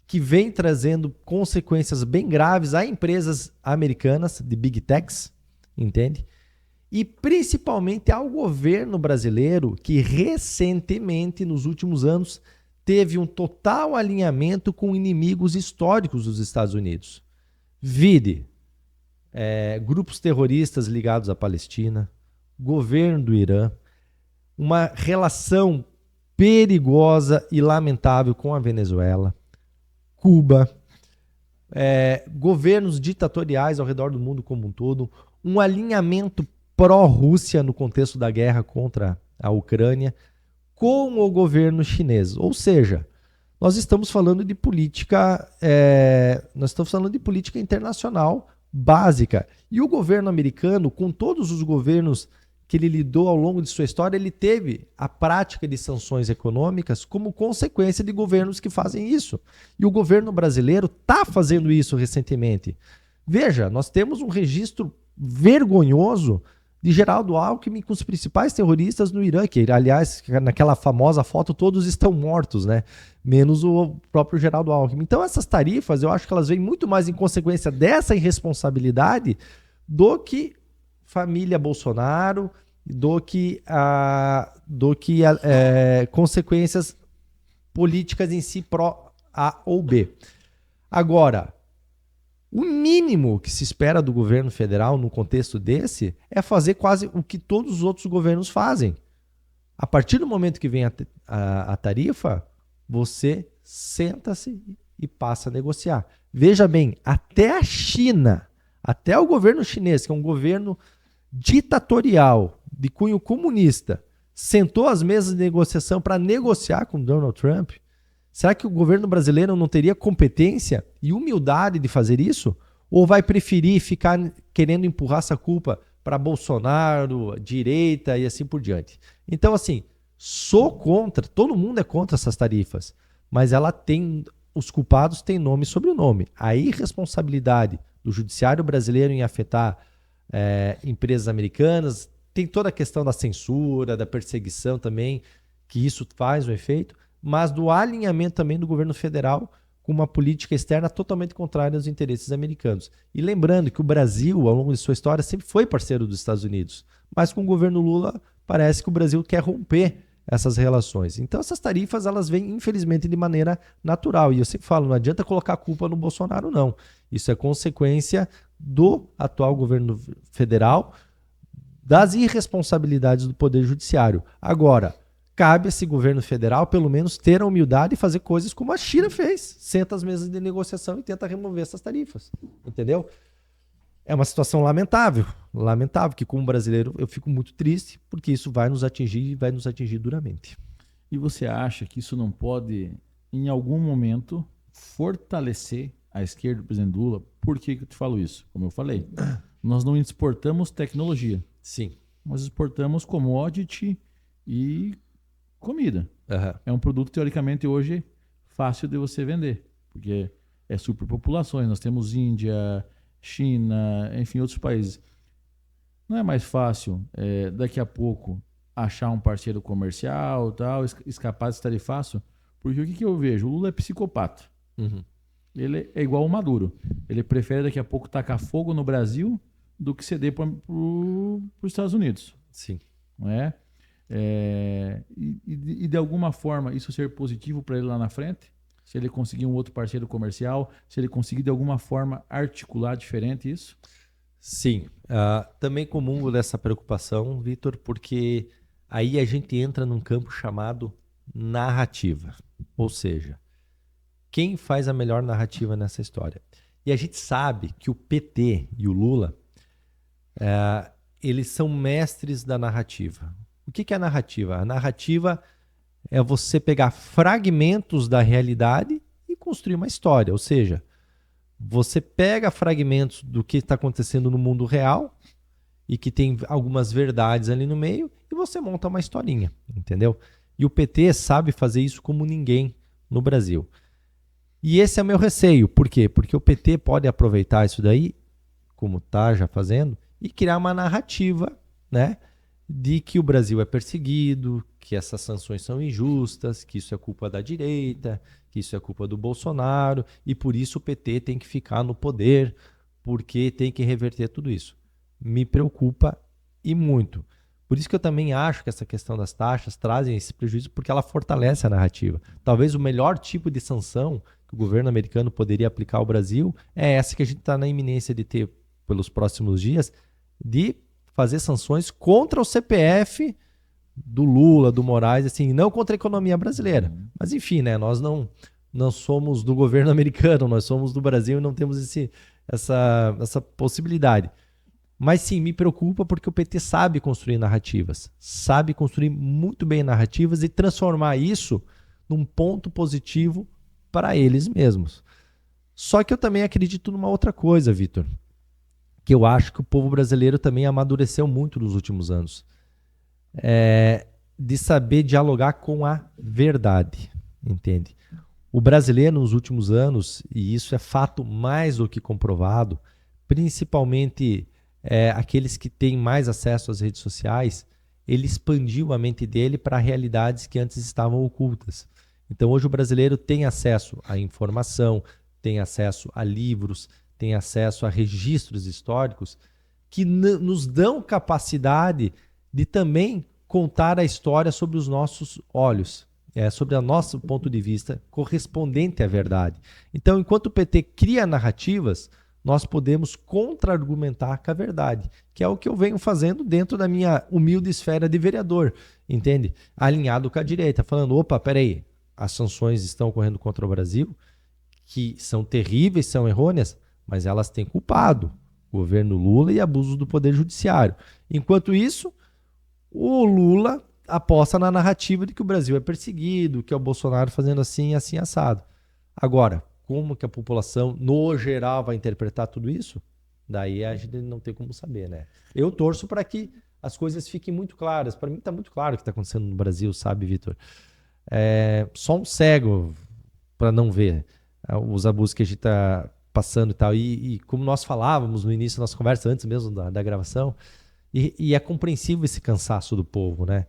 que vem trazendo consequências bem graves a empresas americanas de Big Techs, entende? E principalmente ao governo brasileiro, que recentemente, nos últimos anos, teve um total alinhamento com inimigos históricos dos Estados Unidos. Vide grupos terroristas ligados à Palestina, governo do Irã, uma relação perigosa e lamentável com a Venezuela, Cuba, governos ditatoriais ao redor do mundo como um todo, um alinhamento pró-Rússia no contexto da guerra contra a Ucrânia, com o governo chinês. Ou seja, nós estamos falando de política, internacional básica. E o governo americano, com todos os governos que ele lidou ao longo de sua história, ele teve a prática de sanções econômicas como consequência de governos que fazem isso. E o governo brasileiro está fazendo isso recentemente. Veja, nós temos um registro vergonhoso de Geraldo Alckmin com os principais terroristas no Irã, que, aliás, naquela famosa foto, todos estão mortos, né? Menos o próprio Geraldo Alckmin. Então, essas tarifas, eu acho que elas vêm muito mais em consequência dessa irresponsabilidade do que família Bolsonaro, do que consequências políticas em si pró A ou B. Agora, o mínimo que se espera do governo federal no contexto desse é fazer quase o que todos os outros governos fazem. A partir do momento que vem a tarifa, você senta-se e passa a negociar. Veja bem, até a China, até o governo chinês, que é um governo ditatorial, de cunho comunista, sentou às mesas de negociação para negociar com Donald Trump. Será que o governo brasileiro não teria competência e humildade de fazer isso? Ou vai preferir ficar querendo empurrar essa culpa para Bolsonaro, direita e assim por diante? Então, assim, sou contra, todo mundo é contra essas tarifas, mas os culpados têm nome e sobrenome. A irresponsabilidade do judiciário brasileiro em afetar empresas americanas, tem toda a questão da censura, da perseguição também, que isso faz um efeito, mas do alinhamento também do governo federal com uma política externa totalmente contrária aos interesses americanos. E lembrando que o Brasil, ao longo de sua história, sempre foi parceiro dos Estados Unidos, mas com o governo Lula parece que o Brasil quer romper essas relações. Então essas tarifas elas vêm, infelizmente, de maneira natural. E eu sempre falo, não adianta colocar a culpa no Bolsonaro, não. Isso é consequência do atual governo federal, das irresponsabilidades do Poder Judiciário. Agora, cabe a esse governo federal, pelo menos, ter a humildade e fazer coisas como a China fez. Senta às mesas de negociação e tenta remover essas tarifas. Entendeu? É uma situação lamentável, que como brasileiro eu fico muito triste, porque isso vai nos atingir e vai nos atingir duramente. E você acha que isso não pode, em algum momento, fortalecer a esquerda do presidente Lula? Por que eu te falo isso? Como eu falei, nós não exportamos tecnologia. Sim. Nós exportamos commodity e comida. Uhum. É um produto, teoricamente, hoje fácil de você vender, porque é superpopulações. Nós temos Índia, China, enfim, outros países. Não é mais fácil, daqui a pouco, achar um parceiro comercial, tal, escapar desse tarifaço? Porque o que eu vejo? O Lula é psicopata. Uhum. Ele é igual o Maduro. Ele prefere daqui a pouco tacar fogo no Brasil do que ceder para os Estados Unidos. Sim. Não é? E de alguma forma isso ser positivo para ele lá na frente? Se ele conseguir um outro parceiro comercial, se ele conseguir de alguma forma articular diferente isso? Sim. Também comungo dessa preocupação, Vitor, porque aí a gente entra num campo chamado narrativa. Ou seja, quem faz a melhor narrativa nessa história? E a gente sabe que o PT e o Lula, eles são mestres da narrativa. O que é a narrativa? A narrativa é você pegar fragmentos da realidade e construir uma história. Ou seja, você pega fragmentos do que está acontecendo no mundo real e que tem algumas verdades ali no meio e você monta uma historinha, entendeu? E o PT sabe fazer isso como ninguém no Brasil. E esse é o meu receio. Por quê? Porque o PT pode aproveitar isso daí, como está já fazendo, e criar uma narrativa, né, de que o Brasil é perseguido, que essas sanções são injustas, que isso é culpa da direita, que isso é culpa do Bolsonaro, e por isso o PT tem que ficar no poder, porque tem que reverter tudo isso. Me preocupa e muito. Por isso que eu também acho que essa questão das taxas trazem esse prejuízo, porque ela fortalece a narrativa. Talvez o melhor tipo de sanção que o governo americano poderia aplicar ao Brasil é essa que a gente está na iminência de ter pelos próximos dias, de fazer sanções contra o CPF do Lula, do Moraes, assim, não contra a economia brasileira. Mas enfim, né, nós não somos do governo americano, nós somos do Brasil e não temos essa possibilidade. Mas sim, me preocupa porque o PT sabe construir narrativas, sabe construir muito bem narrativas e transformar isso num ponto positivo para eles mesmos. Só que eu também acredito numa outra coisa, Vitor, que eu acho que o povo brasileiro também amadureceu muito nos últimos anos. De saber dialogar com a verdade, entende? O brasileiro nos últimos anos, e isso é fato mais do que comprovado, principalmente aqueles que têm mais acesso às redes sociais, ele expandiu a mente dele para realidades que antes estavam ocultas. Então hoje o brasileiro tem acesso à informação, tem acesso a livros, tem acesso a registros históricos que nos dão capacidade de também contar a história sobre os nossos olhos, sobre o nosso ponto de vista correspondente à verdade. Então, enquanto o PT cria narrativas, nós podemos contra-argumentar com a verdade, que é o que eu venho fazendo dentro da minha humilde esfera de vereador, entende? Alinhado com a direita, falando, opa, peraí, as sanções estão ocorrendo contra o Brasil, que são terríveis, são errôneas, mas elas têm culpado o governo Lula e abusos do Poder Judiciário. Enquanto isso, o Lula aposta na narrativa de que o Brasil é perseguido, que é o Bolsonaro fazendo assim, assim, assado. Agora, como que a população, no geral, vai interpretar tudo isso? Daí a gente não tem como saber, né? Eu torço para que as coisas fiquem muito claras. Para mim está muito claro o que está acontecendo no Brasil, sabe, Vitor? Só um cego para não ver os abusos que a gente está passando e tal. E como nós falávamos no início da nossa conversa, antes mesmo da gravação, e é compreensível esse cansaço do povo, né?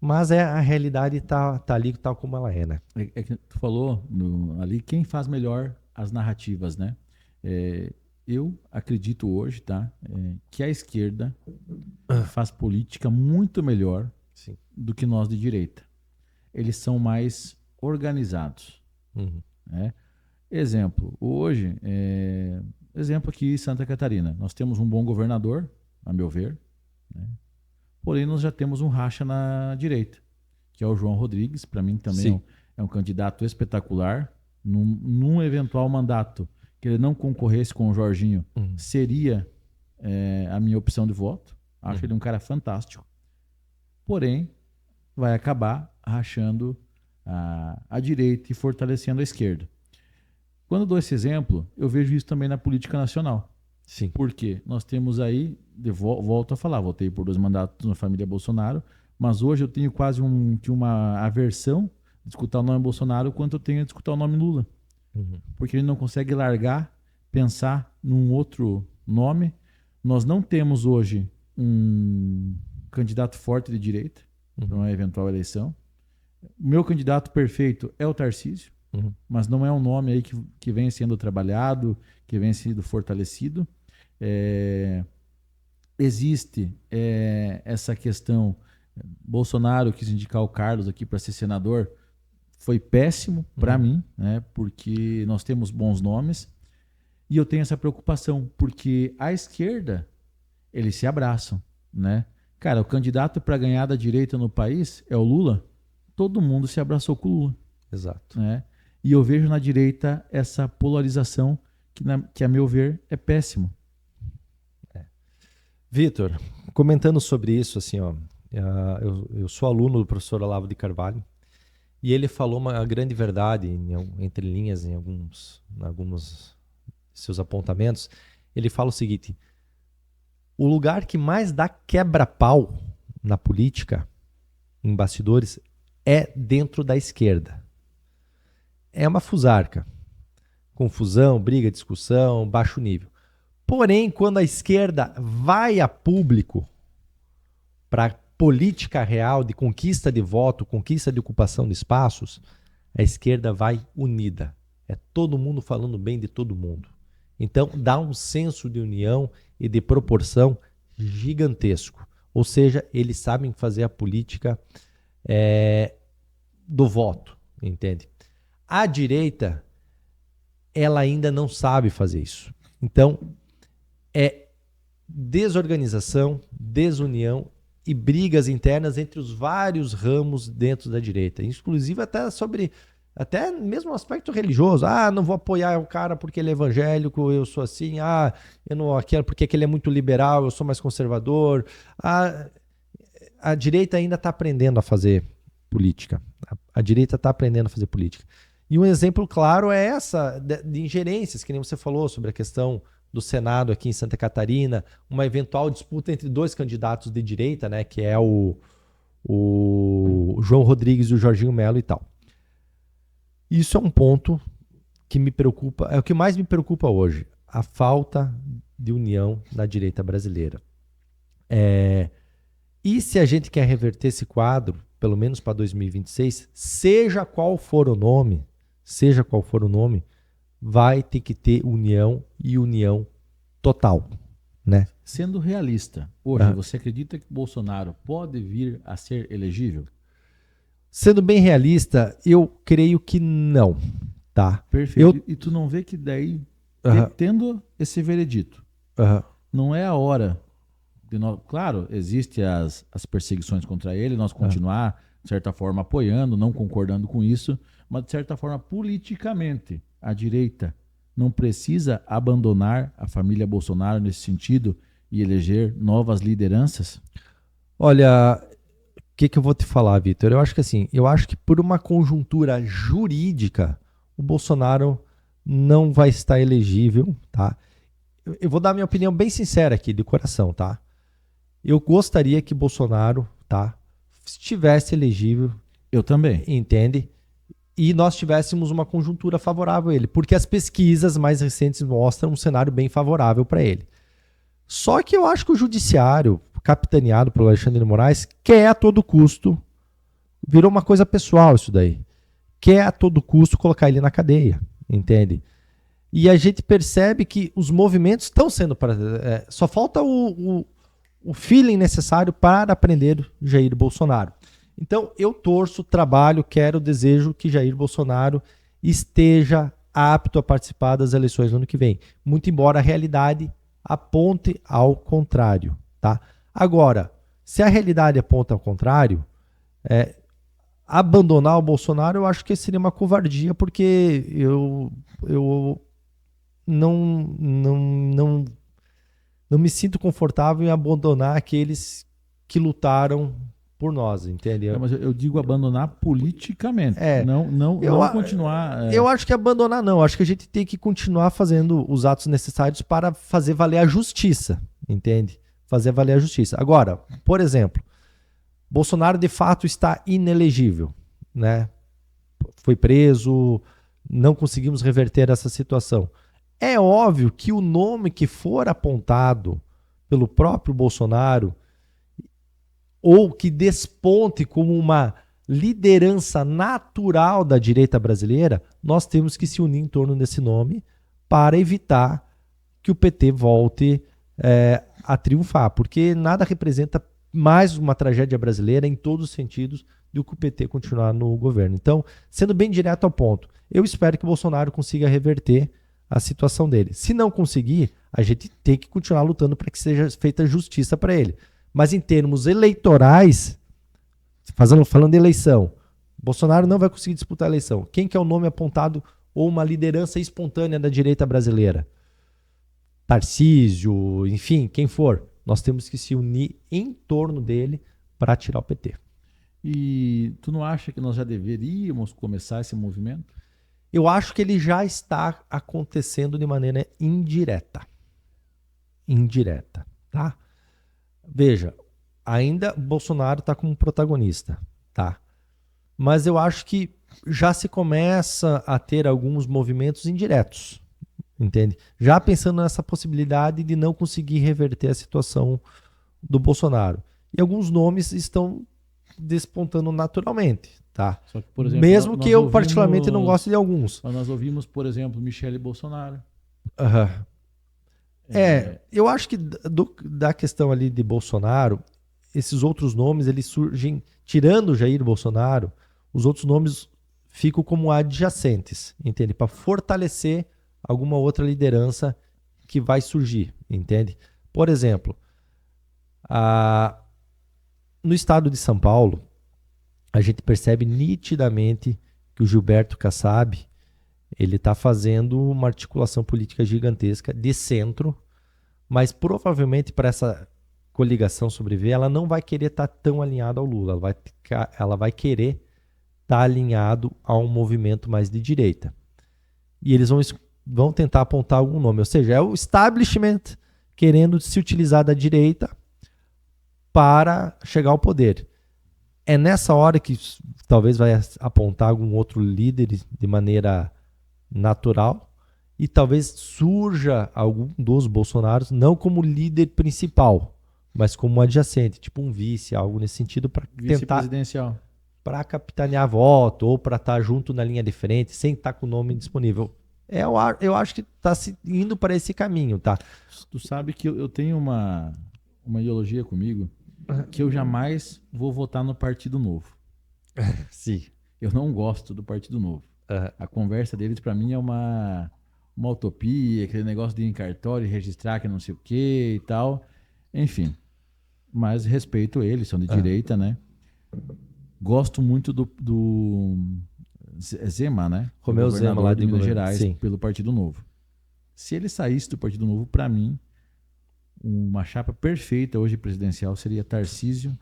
Mas a realidade tá ali tal como ela é, né? É que tu falou ali quem faz melhor as narrativas, né? eu acredito hoje, tá, que a esquerda faz política muito melhor Sim. do que nós de direita. Eles são mais organizados. Uhum. Né? Exemplo, hoje, exemplo aqui em Santa Catarina, nós temos um bom governador, a meu ver, né? Porém nós já temos um racha na direita, que é o João Rodrigues, para mim também é um candidato espetacular. Num eventual mandato que ele não concorresse com o Jorginho, seria a minha opção de voto. Acho ele um cara fantástico. Porém, vai acabar rachando a direita e fortalecendo a esquerda. Quando eu dou esse exemplo, eu vejo isso também na política nacional. Sim. Porque nós temos aí, volto a falar, votei por 2 mandatos na família Bolsonaro, mas hoje eu tenho quase uma aversão de escutar o nome Bolsonaro quanto eu tenho de escutar o nome Lula. Porque ele não consegue largar, pensar num outro nome. Nós não temos hoje um candidato forte de direita para uma eventual eleição. O meu candidato perfeito é o Tarcísio, mas não é um nome aí que vem sendo trabalhado, que vem sendo fortalecido. Existe essa questão. Bolsonaro quis indicar o Carlos aqui para ser senador. Foi péssimo para mim, né? Porque nós temos bons nomes. E eu tenho essa preocupação, porque a esquerda, eles se abraçam, né? Cara, o candidato para ganhar da direita no país é o Lula. Todo mundo se abraçou com o Lula. Exato. Né? E eu vejo na direita essa polarização que a meu ver, é péssimo. Vitor, comentando sobre isso, assim, ó, eu sou aluno do professor Olavo de Carvalho e ele falou uma grande verdade, entre linhas, em alguns seus apontamentos. Ele fala o seguinte: o lugar que mais dá quebra-pau na política, em bastidores, é dentro da esquerda. É uma fusarca. Confusão, briga, discussão, baixo nível. Porém, quando a esquerda vai a público para política real de conquista de voto, conquista de ocupação de espaços, a esquerda vai unida. É todo mundo falando bem de todo mundo. Então, dá um senso de união e de proporção gigantesco. Ou seja, eles sabem fazer a política do voto, entende? A direita, ela ainda não sabe fazer isso. Então, é desorganização, desunião e brigas internas entre os vários ramos dentro da direita. Inclusive até mesmo o aspecto religioso. Ah, não vou apoiar o cara porque ele é evangélico, eu sou assim. Ah, eu não quero porque ele é muito liberal, eu sou mais conservador. A direita ainda está aprendendo a fazer política. A direita está aprendendo a fazer política. E um exemplo claro é essa de ingerências, que nem você falou sobre a questão do Senado aqui em Santa Catarina, uma eventual disputa entre 2 candidatos de direita, né, que é o João Rodrigues e o Jorginho Melo e tal. Isso é um ponto que me preocupa, é o que mais me preocupa hoje, a falta de união na direita brasileira. E se a gente quer reverter esse quadro, pelo menos para 2026, seja qual for o nome, vai ter que ter união e união total, né? Sendo realista, hoje você acredita que Bolsonaro pode vir a ser elegível? Sendo bem realista, eu creio que não, tá? Perfeito. E tu não vê que daí, tendo esse veredito, não é a hora de nós... Claro, existem as perseguições contra ele, nós continuar, de certa forma, apoiando, não concordando com isso, mas, de certa forma, politicamente, a direita não precisa abandonar a família Bolsonaro nesse sentido e eleger novas lideranças? Olha, o que eu vou te falar, Vitor? Eu acho que por uma conjuntura jurídica, o Bolsonaro não vai estar elegível, tá? Eu vou dar minha opinião bem sincera aqui, de coração, tá? Eu gostaria que Bolsonaro, tá, estivesse elegível. Eu também. Entende? E nós tivéssemos uma conjuntura favorável a ele, porque as pesquisas mais recentes mostram um cenário bem favorável para ele. Só que eu acho que o judiciário, capitaneado pelo Alexandre de Moraes, quer a todo custo, virou uma coisa pessoal isso daí, quer a todo custo colocar ele na cadeia, entende? E a gente percebe que os movimentos estão sendo... só falta o feeling necessário para prender Jair Bolsonaro. Então, eu torço, trabalho, quero, desejo que Jair Bolsonaro esteja apto a participar das eleições no ano que vem. Muito embora a realidade aponte ao contrário. Tá? Agora, se a realidade aponta ao contrário, abandonar o Bolsonaro eu acho que seria uma covardia, porque eu não me sinto confortável em abandonar aqueles que lutaram por nós, entende? Mas eu digo abandonar politicamente, não continuar... Eu acho que abandonar não, acho que a gente tem que continuar fazendo os atos necessários para fazer valer a justiça, entende? Fazer valer a justiça. Agora, por exemplo, Bolsonaro de fato está inelegível, né? Foi preso, não conseguimos reverter essa situação. É óbvio que o nome que for apontado pelo próprio Bolsonaro ou que desponte como uma liderança natural da direita brasileira, nós temos que se unir em torno desse nome para evitar que o PT volte a triunfar, porque nada representa mais uma tragédia brasileira em todos os sentidos do que o PT continuar no governo. Então, sendo bem direto ao ponto, eu espero que o Bolsonaro consiga reverter a situação dele. Se não conseguir, a gente tem que continuar lutando para que seja feita justiça para ele. Mas em termos eleitorais, falando de eleição, Bolsonaro não vai conseguir disputar a eleição. Quem que é o nome apontado ou uma liderança espontânea da direita brasileira? Tarcísio, enfim, quem for. Nós temos que se unir em torno dele para tirar o PT. E tu não acha que nós já deveríamos começar esse movimento? Eu acho que ele já está acontecendo de maneira indireta. Indireta, tá? Veja, ainda Bolsonaro está como protagonista, tá? Mas eu acho que já se começa a ter alguns movimentos indiretos, entende? Já pensando nessa possibilidade de não conseguir reverter a situação do Bolsonaro. E alguns nomes estão despontando naturalmente, tá? Só que, por exemplo, mesmo que eu particularmente não goste de alguns. Nós ouvimos, por exemplo, Michele Bolsonaro. Eu acho que da questão ali de Bolsonaro, esses outros nomes, eles surgem, tirando Jair Bolsonaro, os outros nomes ficam como adjacentes, entende? Para fortalecer alguma outra liderança que vai surgir, entende? Por exemplo, no estado de São Paulo, a gente percebe nitidamente que o Gilberto Kassab, ele está fazendo uma articulação política gigantesca de centro, mas provavelmente para essa coligação sobreviver, ela não vai querer estar tão alinhada ao Lula, ela vai querer estar alinhado a um movimento mais de direita. E eles vão tentar apontar algum nome, ou seja, é o establishment querendo se utilizar da direita para chegar ao poder. É nessa hora que talvez vai apontar algum outro líder de maneira natural e talvez surja algum dos Bolsonaros, não como líder principal, mas como adjacente, tipo um vice, algo nesse sentido, para tentar presidencial, para capitanear voto ou para estar junto na linha de frente, sem estar com o nome disponível. Eu acho que está indo para esse caminho, tá? Tu sabe que eu tenho uma ideologia comigo que eu jamais vou votar no Partido Novo. Sim. Eu não gosto do Partido Novo. A conversa deles, para mim, é uma utopia, aquele negócio de ir em cartório e registrar que não sei o que e tal. Enfim. Mas respeito eles, são de direita, né? Gosto muito do Zema, né? Romeu Zema, lá de Minas Gerais, sim, pelo Partido Novo. Se ele saísse do Partido Novo, para mim, uma chapa perfeita hoje presidencial seria Tarcísio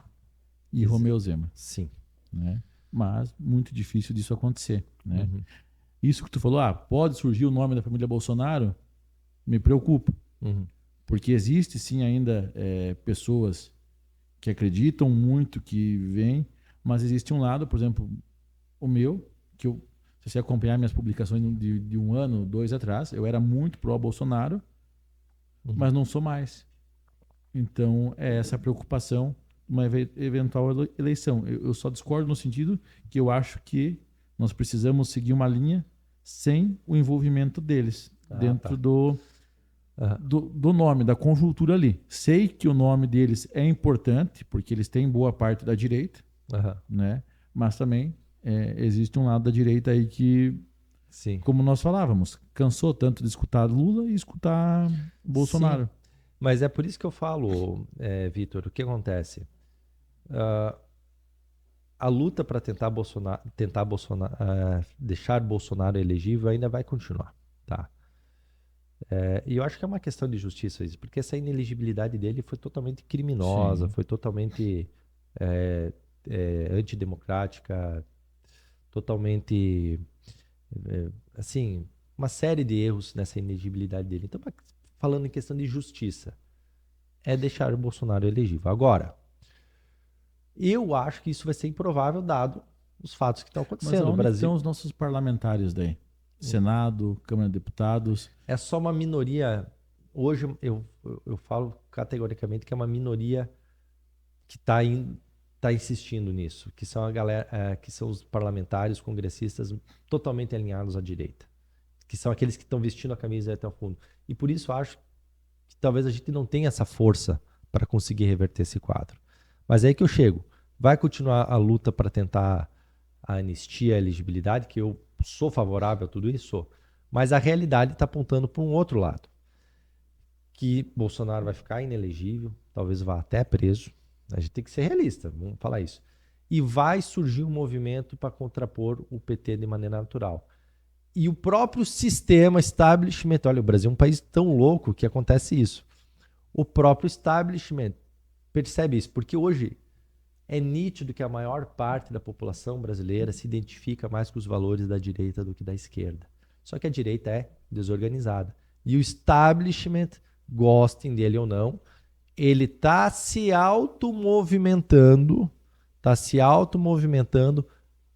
e Romeu Zema. Sim. Né? Mas muito difícil disso acontecer. Né? Isso que tu falou, pode surgir o nome da família Bolsonaro, me preocupa. Porque existe sim ainda pessoas que acreditam muito que vem, mas existe um lado, por exemplo, o meu, que se você acompanhar minhas publicações de 1 ano, 2 atrás, eu era muito pró-Bolsonaro, mas não sou mais. Então, é essa preocupação de uma eventual eleição. Eu só discordo no sentido que eu acho que nós precisamos seguir uma linha sem o envolvimento deles dentro do nome, da conjuntura ali. Sei que o nome deles é importante, porque eles têm boa parte da direita, né? Mas também existe um lado da direita aí que, sim, como nós falávamos, cansou tanto de escutar Lula e escutar Bolsonaro. Sim. Mas é por isso que eu falo, Vitor, o que acontece? A luta para tentar deixar Bolsonaro elegível ainda vai continuar, tá? E eu acho que é uma questão de justiça isso, porque essa inelegibilidade dele foi totalmente criminosa, sim, foi totalmente antidemocrática, totalmente, assim, uma série de erros nessa inelegibilidade dele. Então, falando em questão de justiça, é deixar o Bolsonaro elegível. Agora, eu acho que isso vai ser improvável dado os fatos que estão acontecendo no Brasil. Estão os nossos parlamentares daí? Senado, Câmara de Deputados? É só uma minoria. Hoje eu falo categoricamente que é uma minoria que está insistindo nisso, que são a galera, que são os parlamentares, congressistas totalmente alinhados à direita, que são aqueles que estão vestindo a camisa até o fundo. E por isso acho que talvez a gente não tenha essa força para conseguir reverter esse quadro. Mas é aí que eu chego. Vai continuar a luta para tentar a anistia, a elegibilidade, que eu sou favorável a tudo isso, sou. Mas a realidade está apontando para um outro lado. Que Bolsonaro vai ficar inelegível, talvez vá até preso. A gente tem que ser realista, vamos falar isso. E vai surgir um movimento para contrapor o PT de maneira natural. E o próprio sistema, establishment, olha, o Brasil é um país tão louco que acontece isso. O próprio establishment percebe isso, porque hoje é nítido que a maior parte da população brasileira se identifica mais com os valores da direita do que da esquerda. Só que a direita é desorganizada. E o establishment, gostem dele ou não, ele está se automovimentando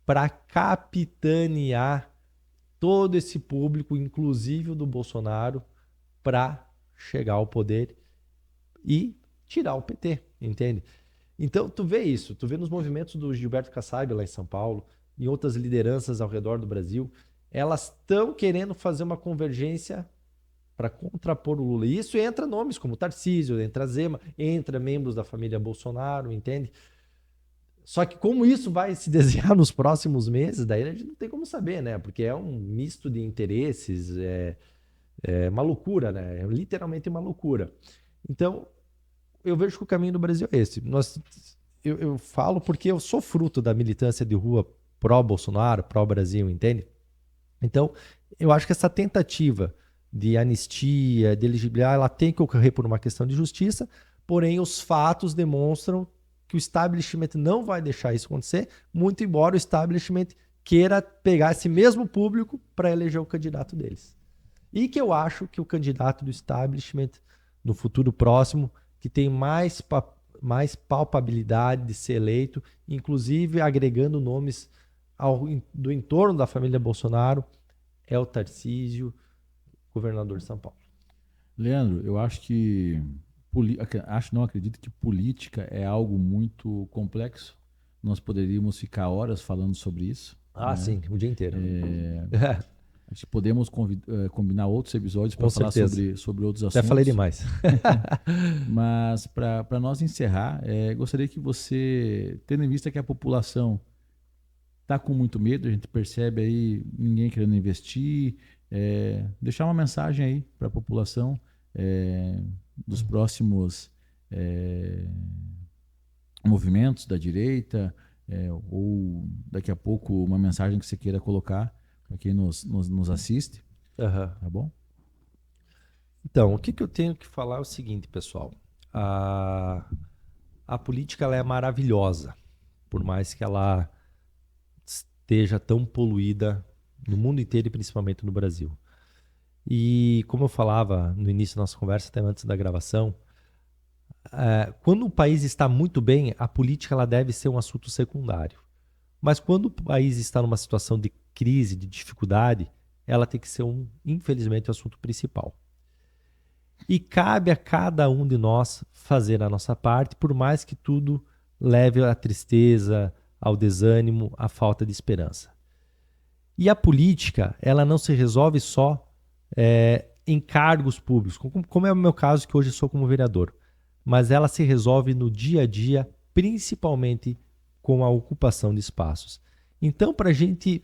para capitanear todo esse público, inclusive o do Bolsonaro, para chegar ao poder e tirar o PT, entende? Então, tu vê isso, tu vê nos movimentos do Gilberto Kassab lá em São Paulo, em outras lideranças ao redor do Brasil, elas estão querendo fazer uma convergência para contrapor o Lula. E isso entra nomes como Tarcísio, entra Zema, entra membros da família Bolsonaro, entende? Só que como isso vai se desenhar nos próximos meses, daí a gente não tem como saber, né? Porque é um misto de interesses, é uma loucura, né? É literalmente uma loucura. Então, eu vejo que o caminho do Brasil é esse. Eu falo porque eu sou fruto da militância de rua pró-Bolsonaro, pró-Brasil, entende? Então, eu acho que essa tentativa de anistia, de elegibilidade, ela tem que ocorrer por uma questão de justiça, porém os fatos demonstram que o establishment não vai deixar isso acontecer, muito embora o establishment queira pegar esse mesmo público para eleger o candidato deles. E que eu acho que o candidato do establishment, no futuro próximo, que tem mais palpabilidade de ser eleito, inclusive agregando nomes do entorno da família Bolsonaro, é o Tarcísio, governador de São Paulo. Leandro, eu acho que acredito que política é algo muito complexo. Nós poderíamos ficar horas falando sobre isso. Né? Sim, o dia inteiro. Acho que podemos combinar outros episódios para falar sobre outros assuntos. Até falei demais. Mas para nós encerrar, gostaria que você, tendo em vista que a população está com muito medo, a gente percebe aí ninguém querendo investir, deixar uma mensagem aí para a população dos próximos movimentos da direita, ou daqui a pouco uma mensagem que você queira colocar para quem nos assiste. Tá bom? Então, o que eu tenho que falar é o seguinte, pessoal. A política ela é maravilhosa, por mais que ela esteja tão poluída no mundo inteiro e principalmente no Brasil. E como eu falava no início da nossa conversa, até antes da gravação, quando o país está muito bem, a política ela deve ser um assunto secundário. Mas quando o país está numa situação de crise, de dificuldade, ela tem que ser, infelizmente, o assunto principal. E cabe a cada um de nós fazer a nossa parte, por mais que tudo leve à tristeza, ao desânimo, à falta de esperança. E a política, ela não se resolve só em cargos públicos, como é o meu caso, que hoje sou como vereador, mas ela se resolve no dia a dia, principalmente com a ocupação de espaços. Então, para a gente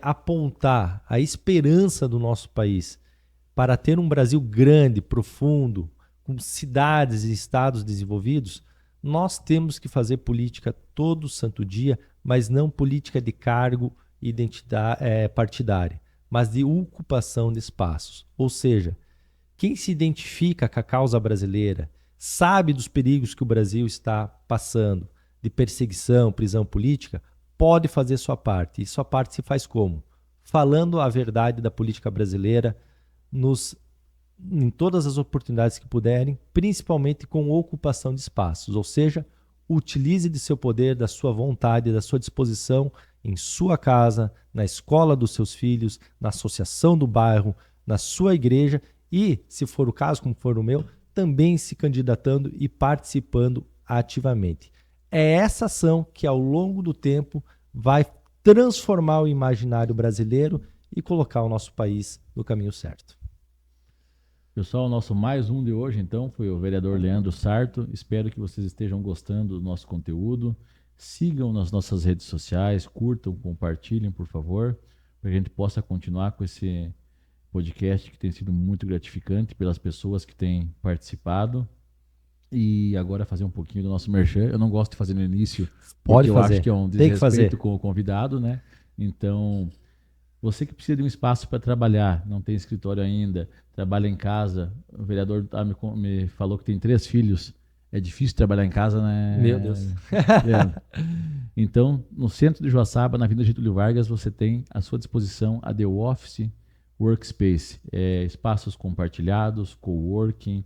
apontar a esperança do nosso país para ter um Brasil grande, profundo, com cidades e estados desenvolvidos, nós temos que fazer política todo santo dia, mas não política de cargo e identidade partidária, mas de ocupação de espaços. Ou seja, quem se identifica com a causa brasileira, sabe dos perigos que o Brasil está passando, de perseguição, prisão política, pode fazer sua parte. E sua parte se faz como? Falando a verdade da política brasileira em todas as oportunidades que puderem, principalmente com ocupação de espaços. Ou seja, utilize de seu poder, da sua vontade, da sua disposição em sua casa, na escola dos seus filhos, na associação do bairro, na sua igreja e, se for o caso, como for o meu, também se candidatando e participando ativamente. É essa ação que, ao longo do tempo, vai transformar o imaginário brasileiro e colocar o nosso país no caminho certo. Pessoal, o nosso mais um de hoje, então, foi o vereador Leandro Sarto. Espero que vocês estejam gostando do nosso conteúdo. Sigam nas nossas redes sociais, curtam, compartilhem, por favor, para que a gente possa continuar com esse podcast que tem sido muito gratificante pelas pessoas que têm participado. E agora fazer um pouquinho do nosso merchan. Eu não gosto de fazer no início, porque eu acho que é um desrespeito com o convidado, né? Então, você que precisa de um espaço para trabalhar, não tem escritório ainda, trabalha em casa, o vereador me falou que tem 3 filhos. É difícil trabalhar em casa, né? Meu Deus. Então, no centro de Joaçaba, na Avenida Getúlio Vargas, você tem à sua disposição a The Office Workspace. Espaços compartilhados, coworking,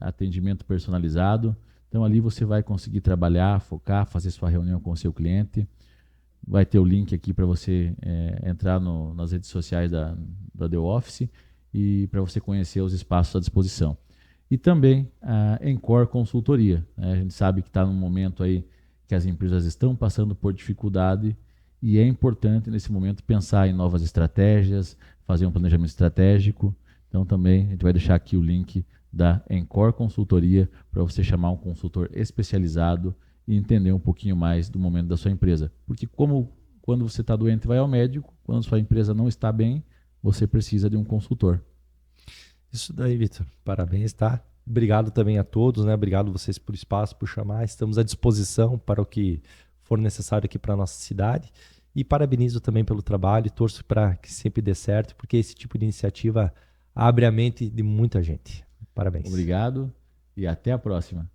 atendimento personalizado. Então, ali você vai conseguir trabalhar, focar, fazer sua reunião com o seu cliente. Vai ter o link aqui para você entrar nas redes sociais da The Office e para você conhecer os espaços à disposição. E também a Encore Consultoria. A gente sabe que está num momento aí que as empresas estão passando por dificuldade e é importante nesse momento pensar em novas estratégias, fazer um planejamento estratégico. Então também a gente vai deixar aqui o link da Encore Consultoria para você chamar um consultor especializado e entender um pouquinho mais do momento da sua empresa. Porque como quando você está doente vai ao médico, quando sua empresa não está bem, você precisa de um consultor. Isso daí, Vitor. Parabéns, tá? Obrigado também a todos, né? Obrigado vocês por espaço, por chamar. Estamos à disposição para o que for necessário aqui para a nossa cidade. E parabenizo também pelo trabalho e torço para que sempre dê certo, porque esse tipo de iniciativa abre a mente de muita gente. Parabéns. Obrigado e até a próxima.